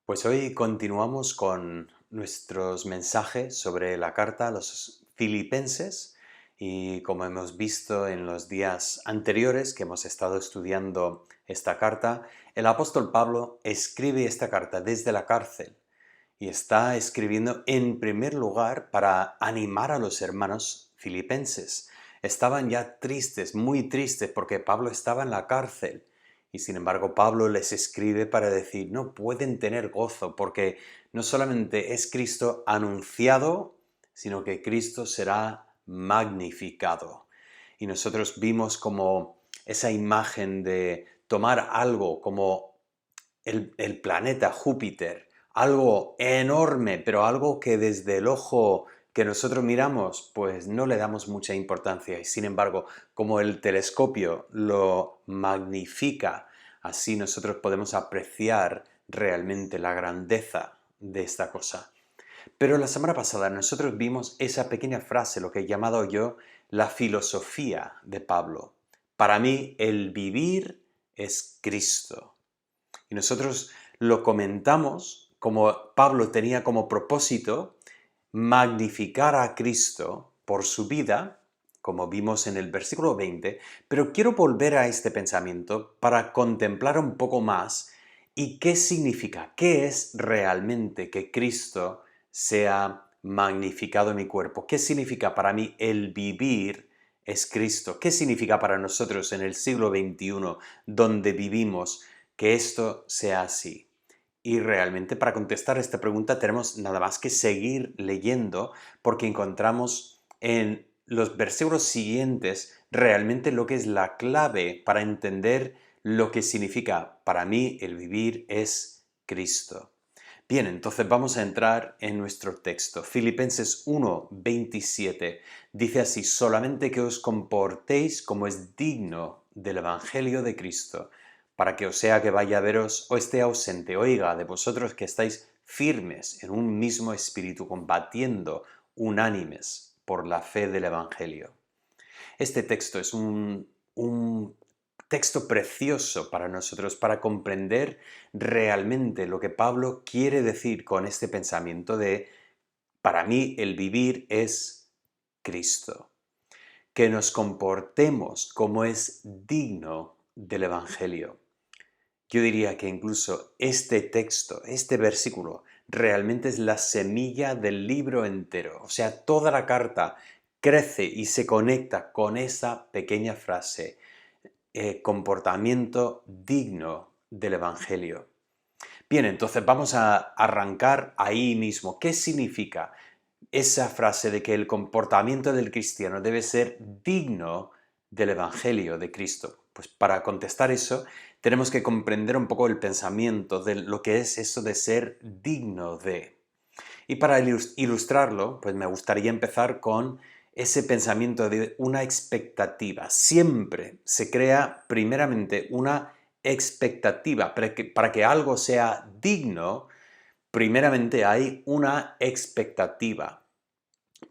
Pues hoy continuamos con nuestros mensajes sobre la carta a los filipenses y como hemos visto en los días anteriores que hemos estado estudiando esta carta, el apóstol Pablo escribe esta carta desde la cárcel y está escribiendo en primer lugar para animar a los hermanos filipenses. Estaban ya tristes, muy tristes, porque Pablo estaba en la cárcel. Y sin embargo, Pablo les escribe para decir, no pueden tener gozo, porque no solamente es Cristo anunciado, sino que Cristo será magnificado. Y nosotros vimos como esa imagen de tomar algo como el planeta Júpiter, algo enorme, pero algo que desde el ojo que nosotros miramos, pues no le damos mucha importancia. Y sin embargo, como el telescopio lo magnifica, así nosotros podemos apreciar realmente la grandeza de esta cosa. Pero la semana pasada nosotros vimos esa pequeña frase, lo que he llamado yo la filosofía de Pablo. Para mí, el vivir es Cristo. Y nosotros lo comentamos como Pablo tenía como propósito magnificar a Cristo por su vida, como vimos en el versículo 20, pero quiero volver a este pensamiento para contemplar un poco más y qué significa, qué es realmente que Cristo sea magnificado en mi cuerpo, qué significa para mí el vivir es Cristo, qué significa para nosotros en el siglo XXI donde vivimos que esto sea así. Y realmente para contestar esta pregunta tenemos nada más que seguir leyendo porque encontramos en los versículos siguientes realmente lo que es la clave para entender lo que significa para mí el vivir es Cristo. Bien, entonces vamos a entrar en nuestro texto. Filipenses 1:27 dice así, solamente que os comportéis como es digno del Evangelio de Cristo, para que o sea que vaya a veros o esté ausente, oiga de vosotros que estáis firmes en un mismo espíritu, combatiendo unánimes por la fe del Evangelio. Este texto es un texto precioso para nosotros, para comprender realmente lo que Pablo quiere decir con este pensamiento de, para mí el vivir es Cristo. Que nos comportemos como es digno del Evangelio. Yo diría que incluso este texto, este versículo, realmente es la semilla del libro entero. O sea, toda la carta crece y se conecta con esa pequeña frase, comportamiento digno del Evangelio. Bien, entonces vamos a arrancar ahí mismo. ¿Qué significa esa frase de que el comportamiento del cristiano debe ser digno del Evangelio de Cristo? Pues para contestar eso tenemos que comprender un poco el pensamiento de lo que es eso de ser digno de. Y para ilustrarlo, pues me gustaría empezar con ese pensamiento de una expectativa. Siempre se crea primeramente una expectativa. Para que algo sea digno, primeramente hay una expectativa.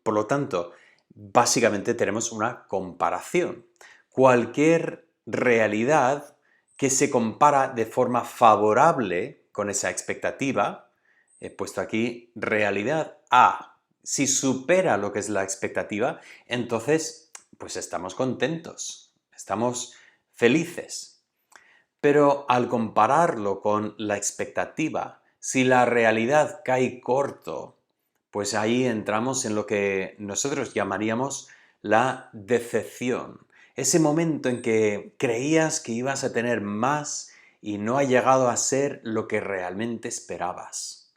Por lo tanto, básicamente tenemos una comparación. Cualquier realidad que se compara de forma favorable con esa expectativa, he puesto aquí realidad A. Si supera lo que es la expectativa, entonces pues estamos contentos, estamos felices. Pero al compararlo con la expectativa, si la realidad cae corto, pues ahí entramos en lo que nosotros llamaríamos la decepción. Ese momento en que creías que ibas a tener más y no ha llegado a ser lo que realmente esperabas.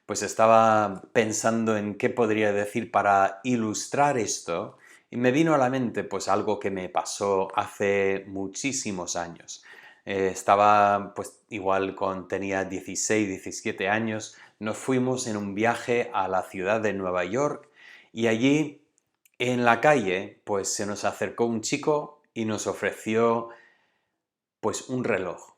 Pues estaba pensando en qué podría decir para ilustrar esto y me vino a la mente pues algo que me pasó hace muchísimos años. Estaba pues igual tenía 16, 17 años, nos fuimos en un viaje a la ciudad de Nueva York y allí en la calle pues se nos acercó un chico y nos ofreció pues un reloj.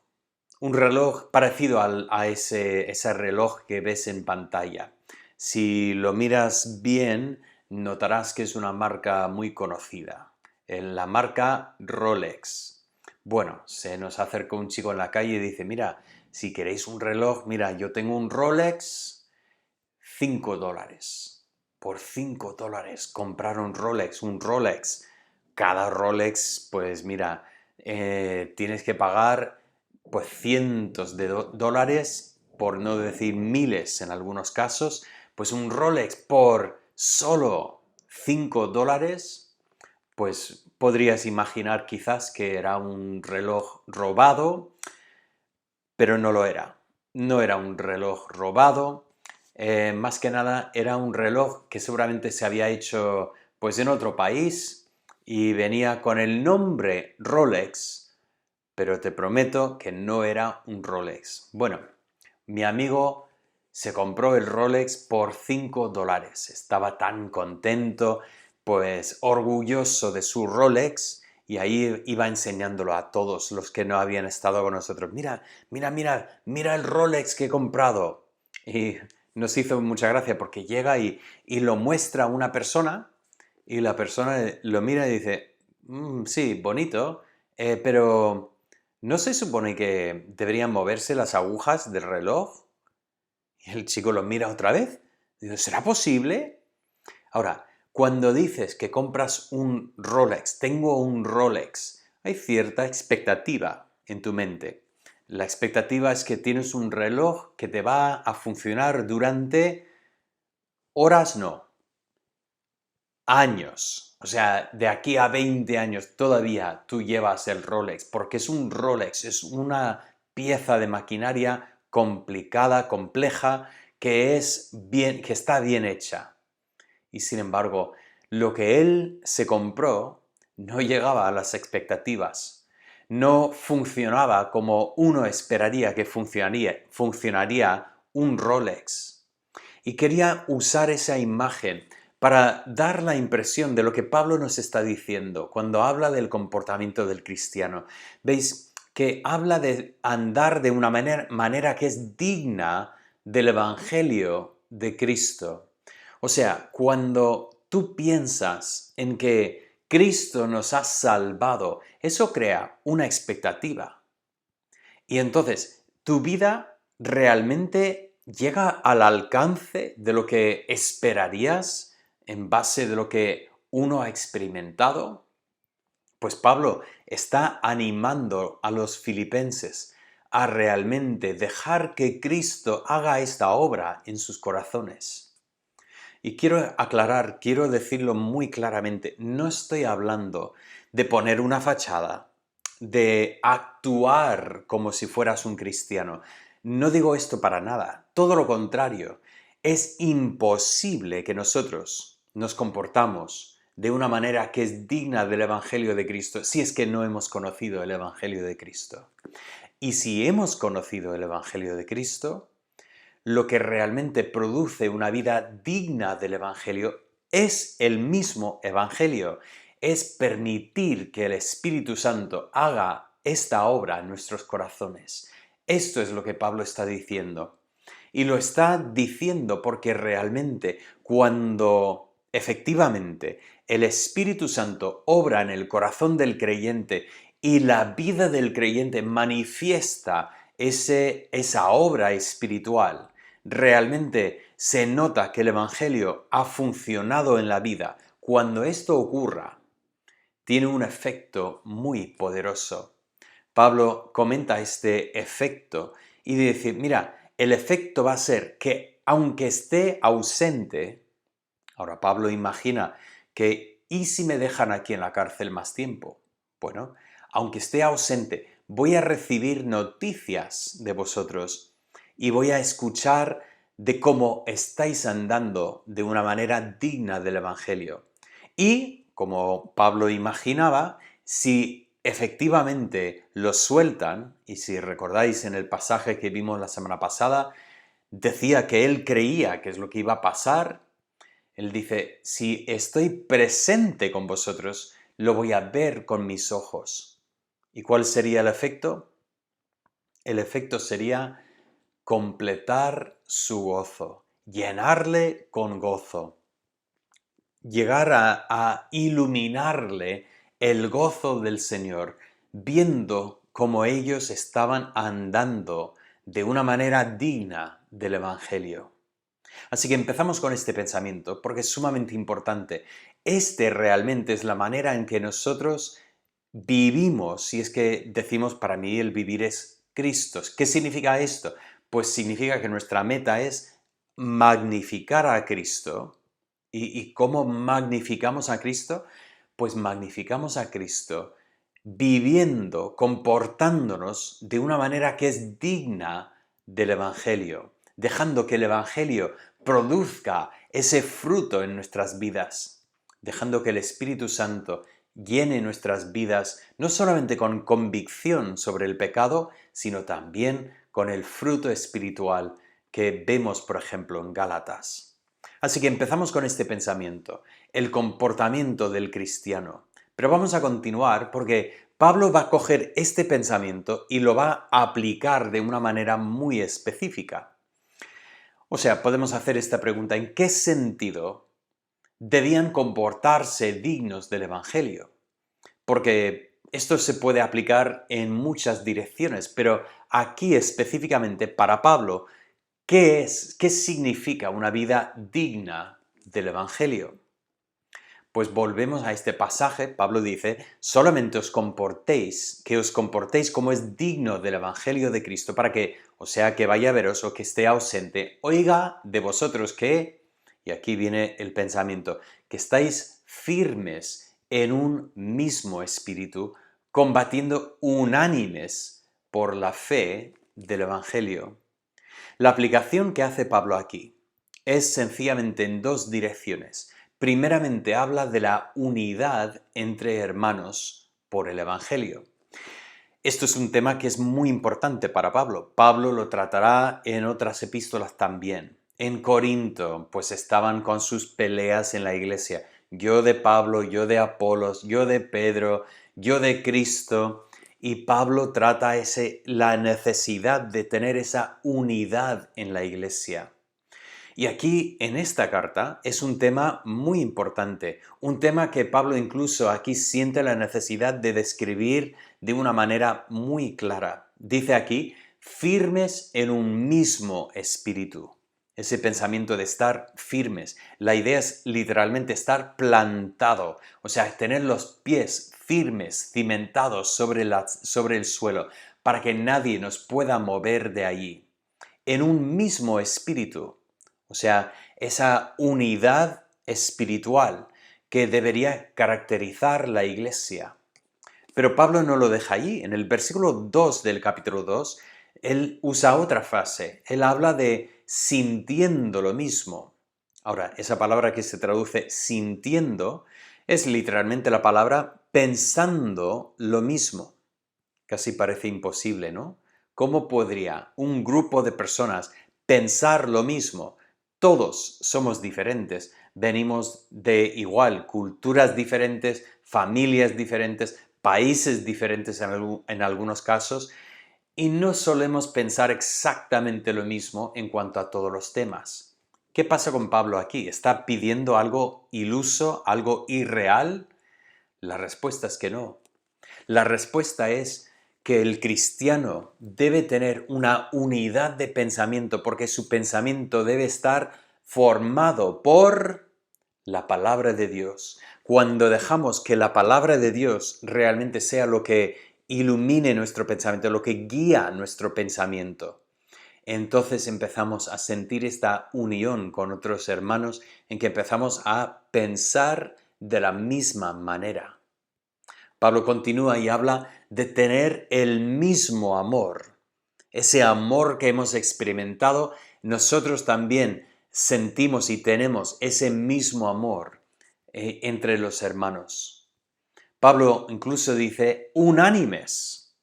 Un reloj parecido a ese reloj que ves en pantalla. Si lo miras bien, notarás que es una marca muy conocida, la marca Rolex. Bueno, se nos acercó un chico en la calle y dice, mira, si queréis un reloj, mira, yo tengo un Rolex, $5. Por $5 comprar un Rolex. Cada Rolex, pues mira, tienes que pagar pues cientos de dólares, por no decir miles en algunos casos. Pues un Rolex por solo $5, pues podrías imaginar quizás que era un reloj robado, pero no lo era. No era un reloj robado, más que nada era un reloj que seguramente se había hecho pues en otro país y venía con el nombre Rolex, pero te prometo que no era un Rolex. Bueno, mi amigo se compró el Rolex por $5. Estaba tan contento, pues orgulloso de su Rolex, y ahí iba enseñándolo a todos los que no habían estado con nosotros. Mira, mira, mira, mira el Rolex que he comprado. Y nos hizo mucha gracia porque llega y lo muestra a una persona y la persona lo mira y dice, sí, bonito, pero ¿no se supone que deberían moverse las agujas del reloj? Y el chico lo mira otra vez. Digo, ¿será posible? Ahora, cuando dices que compras un Rolex, tengo un Rolex, hay cierta expectativa en tu mente. La expectativa es que tienes un reloj que te va a funcionar durante horas, no, años. O sea, de aquí a 20 años todavía tú llevas el Rolex, porque es un Rolex, es una pieza de maquinaria complicada, compleja, que está bien hecha. Y sin embargo, lo que él se compró no llegaba a las expectativas. No funcionaba como uno esperaría que funcionaría un Rolex. Y quería usar esa imagen para dar la impresión de lo que Pablo nos está diciendo cuando habla del comportamiento del cristiano. Veis que habla de andar de una manera que es digna del Evangelio de Cristo. O sea, cuando tú piensas en que Cristo nos ha salvado, eso crea una expectativa. Y entonces, tu vida realmente llega al alcance de lo que esperarías en base de lo que uno ha experimentado. Pues Pablo está animando a los filipenses a realmente dejar que Cristo haga esta obra en sus corazones. Y quiero aclarar, quiero decirlo muy claramente, no estoy hablando de poner una fachada, de actuar como si fueras un cristiano. No digo esto para nada, todo lo contrario. Es imposible que nosotros nos comportamos de una manera que es digna del Evangelio de Cristo si es que no hemos conocido el Evangelio de Cristo. Y si hemos conocido el Evangelio de Cristo, lo que realmente produce una vida digna del Evangelio es el mismo Evangelio, es permitir que el Espíritu Santo haga esta obra en nuestros corazones. Esto es lo que Pablo está diciendo. Y lo está diciendo porque realmente cuando efectivamente el Espíritu Santo obra en el corazón del creyente y la vida del creyente manifiesta esa obra espiritual, realmente se nota que el Evangelio ha funcionado en la vida. Cuando esto ocurra, tiene un efecto muy poderoso. Pablo comenta este efecto y dice, mira, el efecto va a ser que aunque esté ausente, ahora Pablo imagina que, ¿y si me dejan aquí en la cárcel más tiempo? Bueno, aunque esté ausente, voy a recibir noticias de vosotros y voy a escuchar de cómo estáis andando de una manera digna del Evangelio. Y, como Pablo imaginaba, si efectivamente los sueltan, y si recordáis en el pasaje que vimos la semana pasada, decía que él creía que es lo que iba a pasar. Él dice, si estoy presente con vosotros, lo voy a ver con mis ojos. ¿Y cuál sería el efecto? El efecto sería completar su gozo, llenarle con gozo, llegar a iluminarle el gozo del Señor, viendo cómo ellos estaban andando de una manera digna del Evangelio. Así que empezamos con este pensamiento porque es sumamente importante. Este realmente es la manera en que nosotros vivimos, si es que decimos para mí el vivir es Cristo. ¿Qué significa esto? Pues significa que nuestra meta es magnificar a Cristo. ¿Y cómo magnificamos a Cristo? Pues magnificamos a Cristo viviendo, comportándonos de una manera que es digna del Evangelio, dejando que el Evangelio produzca ese fruto en nuestras vidas, dejando que el Espíritu Santo llene nuestras vidas no solamente con convicción sobre el pecado, sino también con el fruto espiritual que vemos, por ejemplo, en Gálatas. Así que empezamos con este pensamiento, el comportamiento del cristiano. Pero vamos a continuar porque Pablo va a coger este pensamiento y lo va a aplicar de una manera muy específica. O sea, podemos hacer esta pregunta: ¿en qué sentido debían comportarse dignos del Evangelio? Porque esto se puede aplicar en muchas direcciones, pero aquí específicamente para Pablo, ¿qué es? ¿Qué significa una vida digna del Evangelio? Pues volvemos a este pasaje. Pablo dice: solamente que os comportéis como es digno del Evangelio de Cristo, para que, o sea, que vaya a veros o que esté ausente, oiga de vosotros que, y aquí viene el pensamiento, que estáis firmes en un mismo espíritu, combatiendo unánimes por la fe del Evangelio. La aplicación que hace Pablo aquí es sencillamente en dos direcciones. Primeramente habla de la unidad entre hermanos por el Evangelio. Esto es un tema que es muy importante para Pablo. Pablo lo tratará en otras epístolas también. En Corinto, pues estaban con sus peleas en la iglesia. Yo de Pablo, yo de Apolos, yo de Pedro, yo de Cristo. Y Pablo trata la necesidad de tener esa unidad en la iglesia. Y aquí, en esta carta, es un tema muy importante, un tema que Pablo incluso aquí siente la necesidad de describir de una manera muy clara. Dice aquí: firmes en un mismo espíritu. Ese pensamiento de estar firmes. La idea es literalmente estar plantado, o sea, tener los pies firmes, cimentados sobre el suelo, para que nadie nos pueda mover de allí. En un mismo espíritu. O sea, esa unidad espiritual que debería caracterizar la iglesia. Pero Pablo no lo deja allí. En el versículo 2 del capítulo 2, él usa otra frase. Él habla de sintiendo lo mismo. Ahora, esa palabra que se traduce sintiendo es literalmente la palabra pensando lo mismo. Casi parece imposible, ¿no? ¿Cómo podría un grupo de personas pensar lo mismo? Todos somos diferentes, venimos de igual, culturas diferentes, familias diferentes, países diferentes en algunos casos, y no solemos pensar exactamente lo mismo en cuanto a todos los temas. ¿Qué pasa con Pablo aquí? ¿Está pidiendo algo iluso, algo irreal? La respuesta es que no. La respuesta es que el cristiano debe tener una unidad de pensamiento porque su pensamiento debe estar formado por la palabra de Dios. Cuando dejamos que la palabra de Dios realmente sea lo que ilumine nuestro pensamiento, lo que guía nuestro pensamiento, entonces empezamos a sentir esta unión con otros hermanos en que empezamos a pensar de la misma manera. Pablo continúa y habla de tener el mismo amor. Ese amor que hemos experimentado, nosotros también sentimos y tenemos ese mismo amor entre los hermanos. Pablo incluso dice unánimes.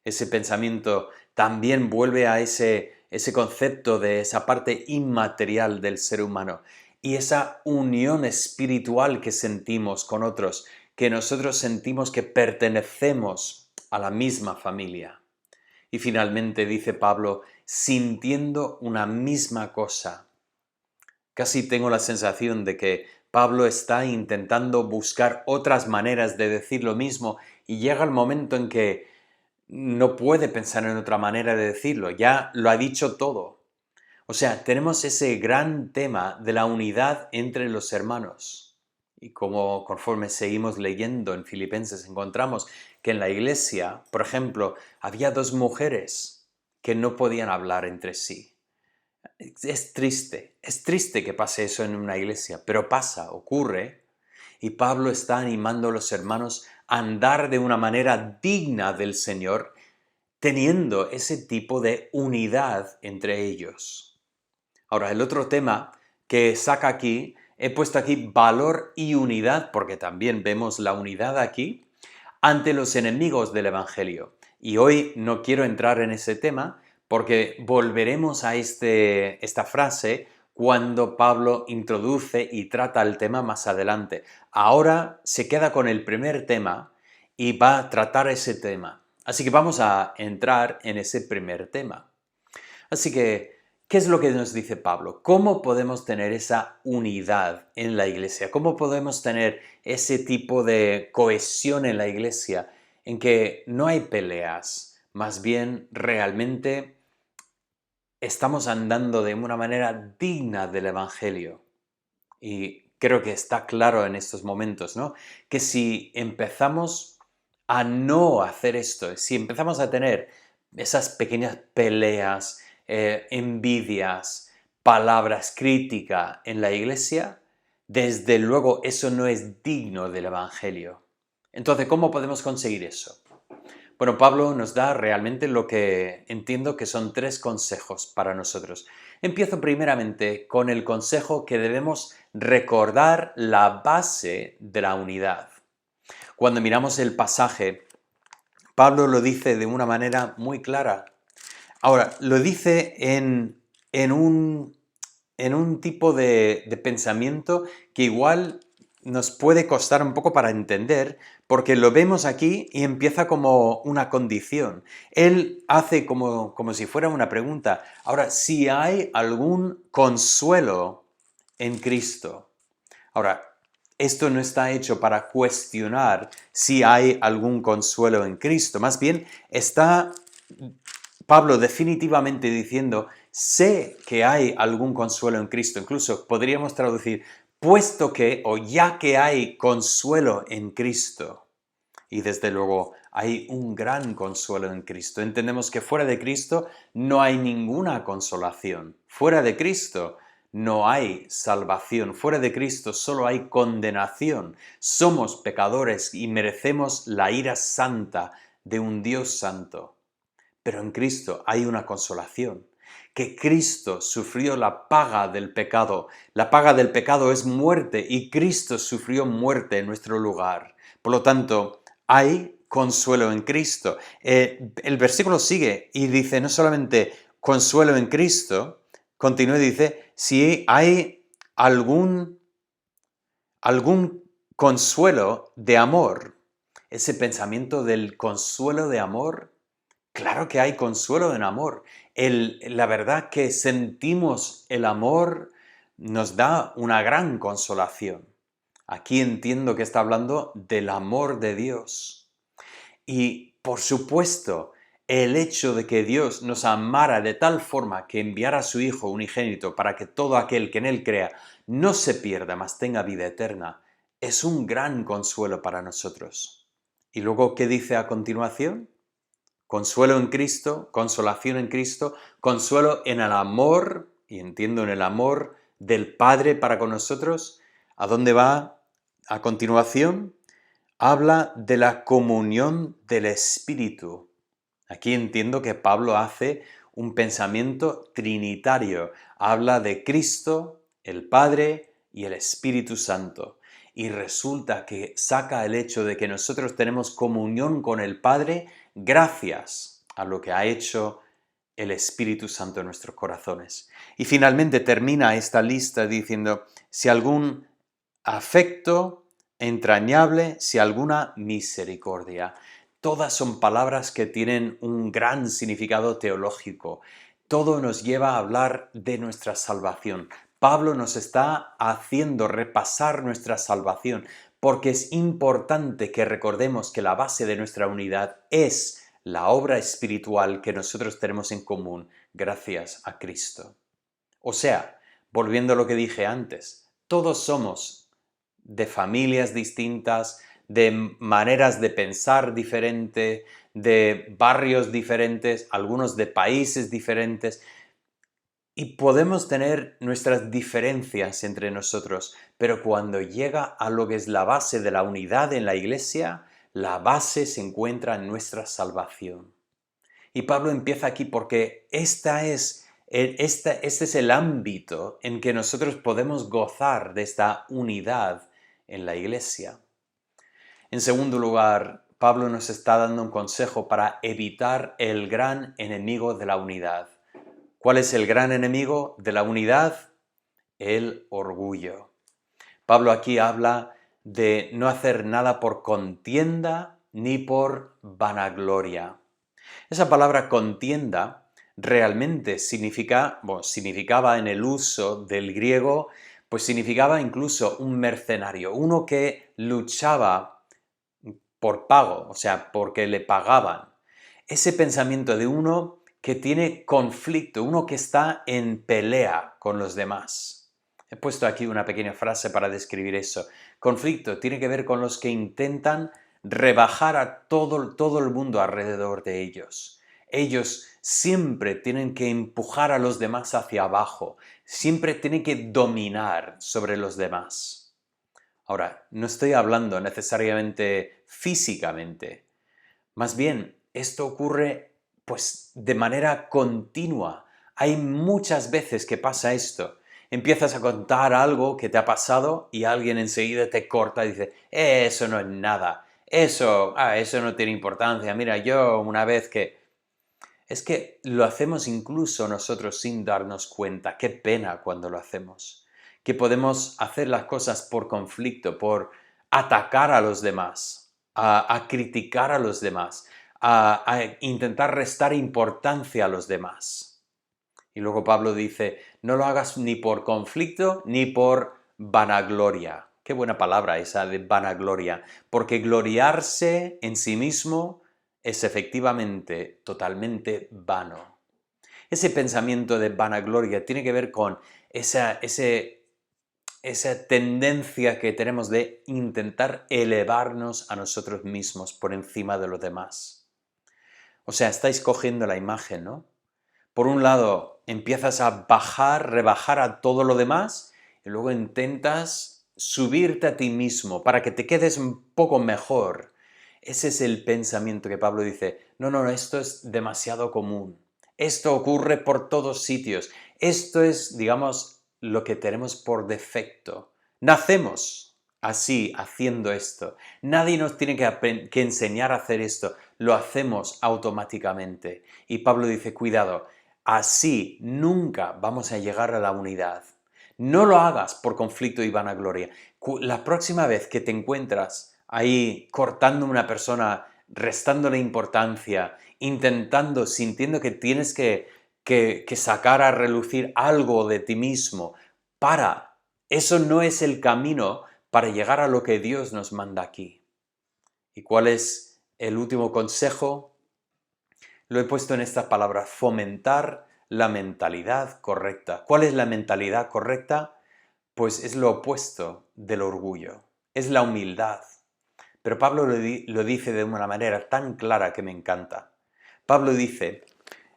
Ese pensamiento también vuelve a ese concepto de esa parte inmaterial del ser humano y esa unión espiritual que sentimos con otros, que nosotros sentimos que pertenecemos a la misma familia. Y finalmente dice Pablo, sintiendo una misma cosa. Casi tengo la sensación de que Pablo está intentando buscar otras maneras de decir lo mismo y llega el momento en que no puede pensar en otra manera de decirlo, ya lo ha dicho todo. O sea, tenemos ese gran tema de la unidad entre los hermanos. Y como conforme seguimos leyendo en Filipenses encontramos que en la iglesia, por ejemplo, había dos mujeres que no podían hablar entre sí. Es triste que pase eso en una iglesia, pero pasa, ocurre, y Pablo está animando a los hermanos a andar de una manera digna del Señor, teniendo ese tipo de unidad entre ellos. Ahora, el otro tema que saca aquí, he puesto aquí valor y unidad, porque también vemos la unidad aquí, ante los enemigos del Evangelio. Y hoy no quiero entrar en ese tema porque volveremos a esta frase cuando Pablo introduce y trata el tema más adelante. Ahora se queda con el primer tema y va a tratar ese tema. Así que vamos a entrar en ese primer tema. Así que, ¿qué es lo que nos dice Pablo? ¿Cómo podemos tener esa unidad en la iglesia? ¿Cómo podemos tener ese tipo de cohesión en la iglesia en que no hay peleas? Más bien, realmente estamos andando de una manera digna del Evangelio. Y creo que está claro en estos momentos, ¿no? Que si empezamos a no hacer esto, si empezamos a tener esas pequeñas peleas, envidias, palabras críticas en la iglesia, desde luego eso no es digno del Evangelio. Entonces, ¿cómo podemos conseguir eso? Bueno, Pablo nos da realmente lo que entiendo que son 3 consejos para nosotros. Empiezo primeramente con el consejo que debemos recordar la base de la unidad. Cuando miramos el pasaje, Pablo lo dice de una manera muy clara. Ahora, lo dice en un tipo de pensamiento que igual nos puede costar un poco para entender, porque lo vemos aquí y empieza como una condición. Él hace como si fuera una pregunta. Ahora, si hay algún consuelo en Cristo. Ahora, esto no está hecho para cuestionar si hay algún consuelo en Cristo. Más bien, está Pablo definitivamente diciendo, sé que hay algún consuelo en Cristo. Incluso podríamos traducir, puesto que o ya que hay consuelo en Cristo. Y desde luego hay un gran consuelo en Cristo. Entendemos que fuera de Cristo no hay ninguna consolación. Fuera de Cristo no hay salvación. Fuera de Cristo solo hay condenación. Somos pecadores y merecemos la ira santa de un Dios santo. Pero en Cristo hay una consolación, que Cristo sufrió la paga del pecado. La paga del pecado es muerte y Cristo sufrió muerte en nuestro lugar. Por lo tanto, hay consuelo en Cristo. El versículo sigue y dice no solamente consuelo en Cristo, continúa y dice, si hay algún consuelo de amor, ese pensamiento del consuelo de amor. Claro que hay consuelo en amor. La verdad que sentimos el amor nos da una gran consolación. Aquí entiendo que está hablando del amor de Dios. Y por supuesto, el hecho de que Dios nos amara de tal forma que enviara a su Hijo unigénito para que todo aquel que en Él crea no se pierda, mas tenga vida eterna, es un gran consuelo para nosotros. ¿Y luego qué dice a continuación? Consuelo en Cristo, consolación en Cristo, consuelo en el amor, y entiendo en el amor del Padre para con nosotros. ¿A dónde va a continuación? Habla de la comunión del Espíritu. Aquí entiendo que Pablo hace un pensamiento trinitario. Habla de Cristo, el Padre y el Espíritu Santo. Y resulta que saca el hecho de que nosotros tenemos comunión con el Padre gracias a lo que ha hecho el Espíritu Santo en nuestros corazones. Y finalmente termina esta lista diciendo, si algún afecto entrañable, si alguna misericordia. Todas son palabras que tienen un gran significado teológico. Todo nos lleva a hablar de nuestra salvación. Pablo nos está haciendo repasar nuestra salvación. porque es importante que recordemos que la base de nuestra unidad es la obra espiritual que nosotros tenemos en común gracias a Cristo. O sea, volviendo a lo que dije antes, todos somos de familias distintas, de maneras de pensar diferente, de barrios diferentes, algunos de países diferentes, y podemos tener nuestras diferencias entre nosotros, pero cuando llega a lo que es la base de la unidad en la iglesia, la base se encuentra en nuestra salvación. Y Pablo empieza aquí porque este es el ámbito en que nosotros podemos gozar de esta unidad en la iglesia. En segundo lugar, Pablo nos está dando un consejo para evitar el gran enemigo de la unidad. ¿Cuál es el gran enemigo de la unidad? El orgullo. Pablo aquí habla de no hacer nada por contienda ni por vanagloria. Esa palabra contienda realmente significaba en el uso del griego, pues significaba incluso un mercenario, uno que luchaba por pago, o sea, porque le pagaban. Ese pensamiento de uno que tiene conflicto, uno que está en pelea con los demás. He puesto aquí una pequeña frase para describir eso. Conflicto tiene que ver con los que intentan rebajar a todo el mundo alrededor de ellos. Ellos siempre tienen que empujar a los demás hacia abajo, siempre tienen que dominar sobre los demás. Ahora, no estoy hablando necesariamente físicamente, más bien esto ocurre pues de manera continua. Hay muchas veces que pasa esto. Empiezas a contar algo que te ha pasado y alguien enseguida te corta y dice, eso no es nada, eso no tiene importancia, mira, yo una vez que... Es que lo hacemos incluso nosotros sin darnos cuenta. Qué pena cuando lo hacemos. Que podemos hacer las cosas por conflicto, por atacar a los demás, a criticar a los demás, a intentar restar importancia a los demás. Y luego Pablo dice, no lo hagas ni por conflicto ni por vanagloria. Qué buena palabra esa de vanagloria, porque gloriarse en sí mismo es efectivamente totalmente vano. Ese pensamiento de vanagloria tiene que ver con esa tendencia que tenemos de intentar elevarnos a nosotros mismos por encima de los demás. O sea, estáis cogiendo la imagen, ¿no? Por un lado, empiezas a rebajar a todo lo demás, y luego intentas subirte a ti mismo para que te quedes un poco mejor. Ese es el pensamiento que Pablo dice, no, esto es demasiado común. Esto ocurre por todos sitios. Esto es, digamos, lo que tenemos por defecto. Nacemos así, haciendo esto. Nadie nos tiene que enseñar a hacer esto. Lo hacemos automáticamente. Y Pablo dice, cuidado, así nunca vamos a llegar a la unidad. No lo hagas por conflicto y vanagloria. La próxima vez que te encuentras ahí cortando a una persona, restándole importancia, sintiendo que tienes que sacar a relucir algo de ti mismo, eso no es el camino para llegar a lo que Dios nos manda aquí. ¿Y cuál es el último consejo? Lo he puesto en estas palabras, fomentar la mentalidad correcta. ¿Cuál es la mentalidad correcta? Pues es lo opuesto del orgullo, es la humildad. Pero Pablo lo dice de una manera tan clara que me encanta. Pablo dice,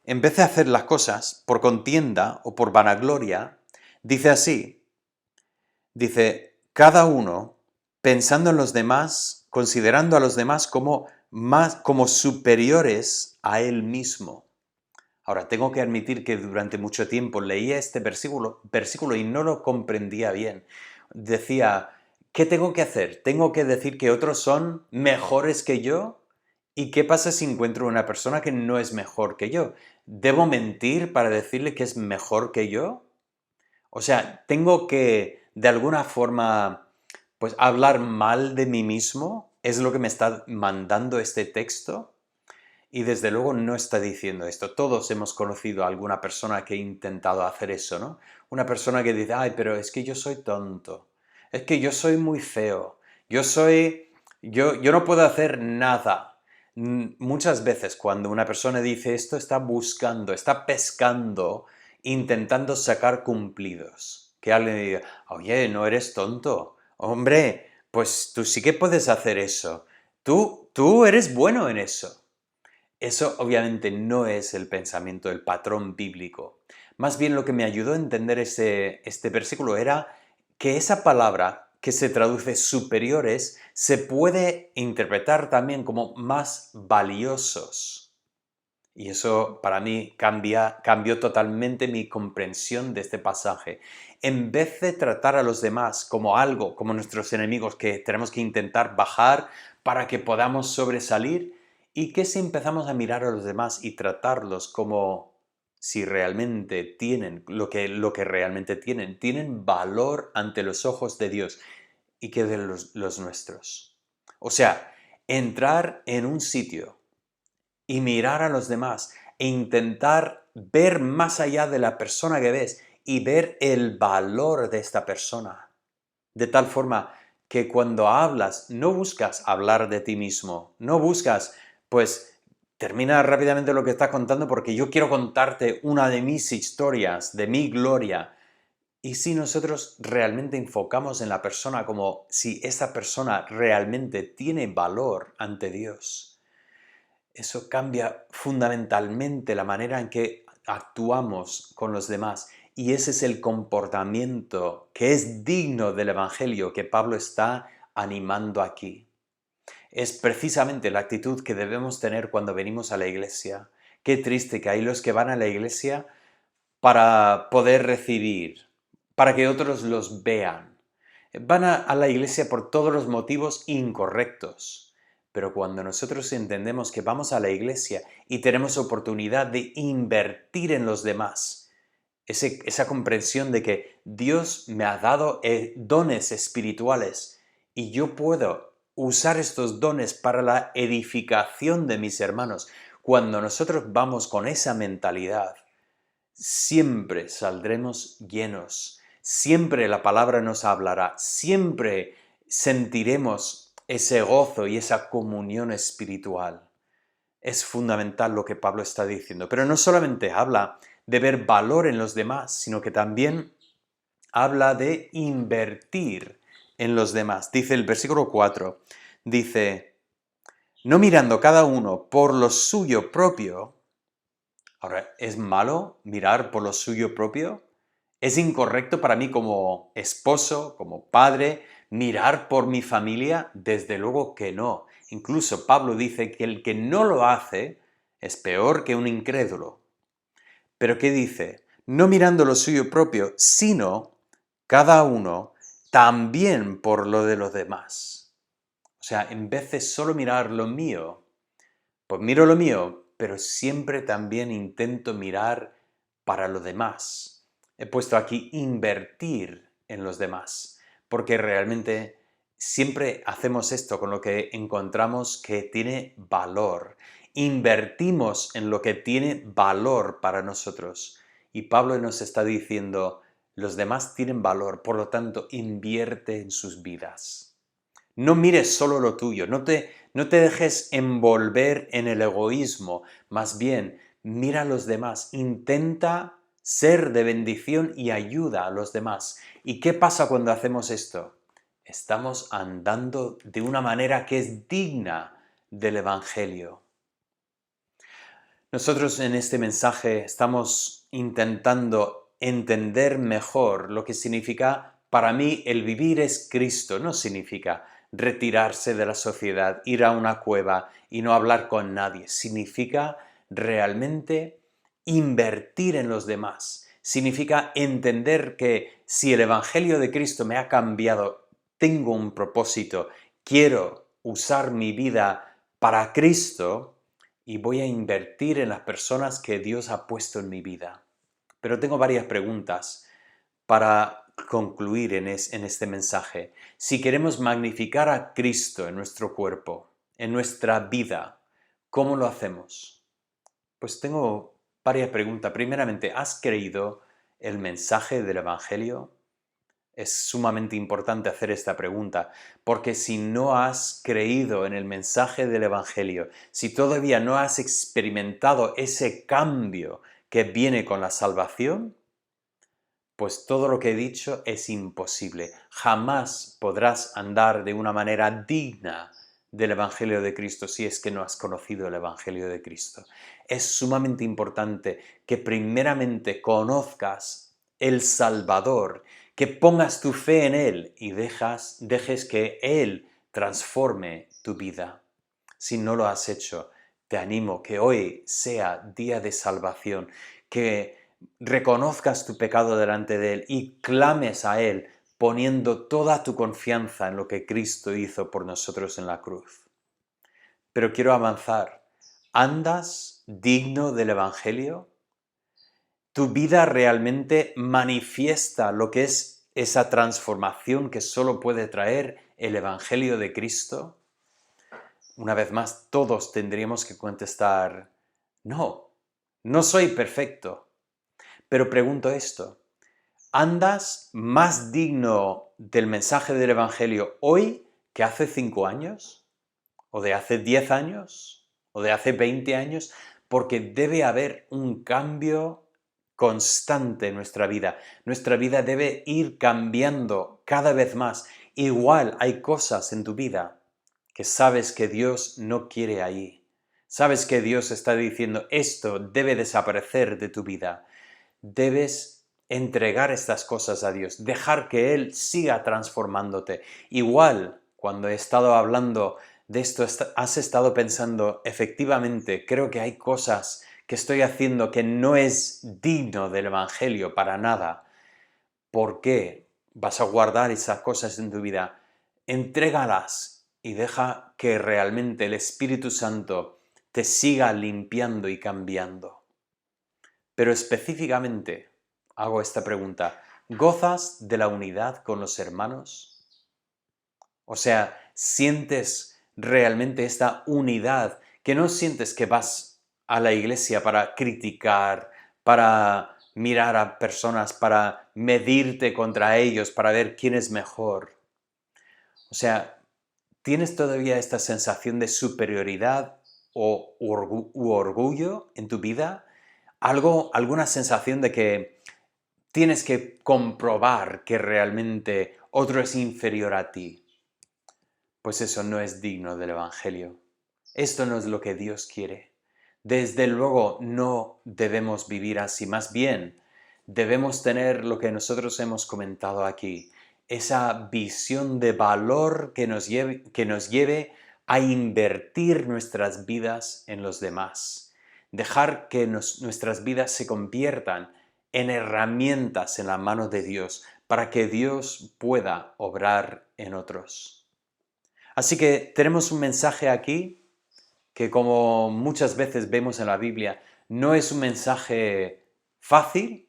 en vez de hacer las cosas por contienda o por vanagloria, dice así, dice, cada uno pensando en los demás, considerando a los demás como superiores a él mismo. Ahora, tengo que admitir que durante mucho tiempo leía este versículo y no lo comprendía bien. Decía, ¿qué tengo que hacer? ¿Tengo que decir que otros son mejores que yo? ¿Y qué pasa si encuentro una persona que no es mejor que yo? ¿Debo mentir para decirle que es mejor que yo? O sea, ¿tengo que de alguna forma pues hablar mal de mí mismo? ¿Es lo que me está mandando este texto? Y desde luego no está diciendo esto. Todos hemos conocido a alguna persona que ha intentado hacer eso, ¿no? Una persona que dice, ay, pero es que yo soy tonto, es que yo soy muy feo, Yo no puedo hacer nada. Muchas veces cuando una persona dice esto, está buscando, está pescando, intentando sacar cumplidos. Que alguien diga, oye, no eres tonto. Hombre, pues tú sí que puedes hacer eso. Tú eres bueno en eso. Eso obviamente no es el pensamiento, el patrón bíblico. Más bien lo que me ayudó a entender este versículo era que esa palabra que se traduce superiores se puede interpretar también como más valiosos. Y eso para mí cambió totalmente mi comprensión de este pasaje. En vez de tratar a los demás como algo, como nuestros enemigos que tenemos que intentar bajar para que podamos sobresalir, y que si empezamos a mirar a los demás y tratarlos como si realmente tienen lo que realmente tienen valor ante los ojos de Dios y que de los nuestros. O sea, entrar en un sitio y mirar a los demás e intentar ver más allá de la persona que ves y ver el valor de esta persona. De tal forma que cuando hablas, no buscas hablar de ti mismo, no buscas, pues, termina rápidamente lo que estás contando porque yo quiero contarte una de mis historias, de mi gloria. Y si nosotros realmente enfocamos en la persona como si esa persona realmente tiene valor ante Dios, eso cambia fundamentalmente la manera en que actuamos con los demás. Y ese es el comportamiento que es digno del Evangelio que Pablo está animando aquí. Es precisamente la actitud que debemos tener cuando venimos a la iglesia. Qué triste que hay los que van a la iglesia para poder recibir, para que otros los vean. Van a la iglesia por todos los motivos incorrectos. Pero cuando nosotros entendemos que vamos a la iglesia y tenemos oportunidad de invertir en los demás, esa comprensión de que Dios me ha dado dones espirituales y yo puedo usar estos dones para la edificación de mis hermanos, cuando nosotros vamos con esa mentalidad, siempre saldremos llenos, siempre la palabra nos hablará, siempre sentiremos ese gozo y esa comunión espiritual. Es fundamental lo que Pablo está diciendo, pero no solamente habla de ver valor en los demás, sino que también habla de invertir en los demás. Dice el versículo 4, dice, no mirando cada uno por lo suyo propio. Ahora, ¿es malo mirar por lo suyo propio? ¿Es incorrecto para mí como esposo, como padre, mirar por mi familia? Desde luego que no. Incluso Pablo dice que el que no lo hace es peor que un incrédulo. Pero ¿qué dice? No mirando lo suyo propio, sino cada uno también por lo de los demás. O sea, en vez de solo mirar lo mío, pues miro lo mío, pero siempre también intento mirar para lo demás. He puesto aquí invertir en los demás, porque realmente siempre hacemos esto con lo que encontramos que tiene valor. Invertimos en lo que tiene valor para nosotros. Y Pablo nos está diciendo, los demás tienen valor, por lo tanto, invierte en sus vidas. No mires solo lo tuyo, no te dejes envolver en el egoísmo, más bien mira a los demás, intenta ser de bendición y ayuda a los demás. ¿Y qué pasa cuando hacemos esto? Estamos andando de una manera que es digna del Evangelio. Nosotros en este mensaje estamos intentando entender mejor lo que significa para mí el vivir es Cristo. No significa retirarse de la sociedad, ir a una cueva y no hablar con nadie. Significa realmente invertir en los demás. Significa entender que si el Evangelio de Cristo me ha cambiado, tengo un propósito, quiero usar mi vida para Cristo, y voy a invertir en las personas que Dios ha puesto en mi vida. Pero tengo varias preguntas para concluir en este mensaje. Si queremos magnificar a Cristo en nuestro cuerpo, en nuestra vida, ¿cómo lo hacemos? Pues tengo varias preguntas. Primeramente, ¿has creído el mensaje del Evangelio? Es sumamente importante hacer esta pregunta, porque si no has creído en el mensaje del Evangelio, si todavía no has experimentado ese cambio que viene con la salvación, pues todo lo que he dicho es imposible. Jamás podrás andar de una manera digna del Evangelio de Cristo si es que no has conocido el Evangelio de Cristo. Es sumamente importante que primeramente conozcas el Salvador, que pongas tu fe en Él y dejes que Él transforme tu vida. Si no lo has hecho, te animo que hoy sea día de salvación, que reconozcas tu pecado delante de Él y clames a Él poniendo toda tu confianza en lo que Cristo hizo por nosotros en la cruz. Pero quiero avanzar. ¿Andas digno del Evangelio? ¿Tu vida realmente manifiesta lo que es esa transformación que solo puede traer el Evangelio de Cristo? Una vez más, todos tendríamos que contestar, no, no soy perfecto. Pero pregunto esto, ¿andas más digno del mensaje del Evangelio hoy que hace 5 años? ¿O de hace 10 años? ¿O de hace 20 años? Porque debe haber un cambio constante en nuestra vida. Nuestra vida debe ir cambiando cada vez más. Igual hay cosas en tu vida que sabes que Dios no quiere ahí. Sabes que Dios está diciendo, esto debe desaparecer de tu vida. Debes entregar estas cosas a Dios, dejar que Él siga transformándote. Igual, cuando he estado hablando de esto, has estado pensando, efectivamente, creo que hay cosas que estoy haciendo que no es digno del Evangelio para nada. ¿Por qué vas a guardar esas cosas en tu vida? Entrégalas y deja que realmente el Espíritu Santo te siga limpiando y cambiando. Pero específicamente hago esta pregunta, ¿gozas de la unidad con los hermanos? O sea, ¿sientes realmente esta unidad? Que no sientes que vas a la iglesia para criticar, para mirar a personas, para medirte contra ellos, para ver quién es mejor. O sea, ¿tienes todavía esta sensación de superioridad o orgullo en tu vida? Alguna sensación de que tienes que comprobar que realmente otro es inferior a ti. Pues eso no es digno del Evangelio. Esto no es lo que Dios quiere. Desde luego no debemos vivir así, más bien debemos tener lo que nosotros hemos comentado aquí, esa visión de valor que nos lleve a invertir nuestras vidas en los demás, dejar que nuestras vidas se conviertan en herramientas en la mano de Dios para que Dios pueda obrar en otros. Así que tenemos un mensaje aquí que, como muchas veces vemos en la Biblia, no es un mensaje fácil,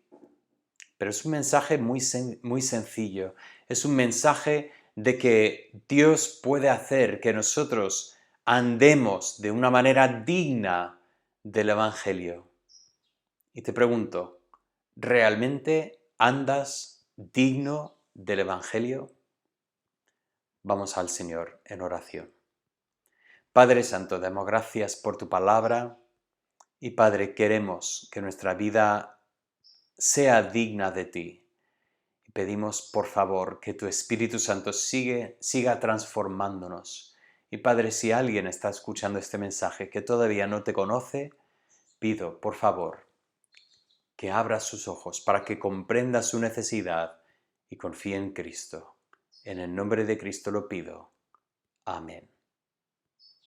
pero es un mensaje muy sencillo. Es un mensaje de que Dios puede hacer que nosotros andemos de una manera digna del Evangelio. Y te pregunto, ¿realmente andas digno del Evangelio? Vamos al Señor en oración. Padre Santo, damos gracias por tu palabra y Padre, queremos que nuestra vida sea digna de ti. Y pedimos por favor que tu Espíritu Santo siga transformándonos. Y Padre, si alguien está escuchando este mensaje que todavía no te conoce, pido por favor que abra sus ojos para que comprenda su necesidad y confíe en Cristo. En el nombre de Cristo lo pido. Amén.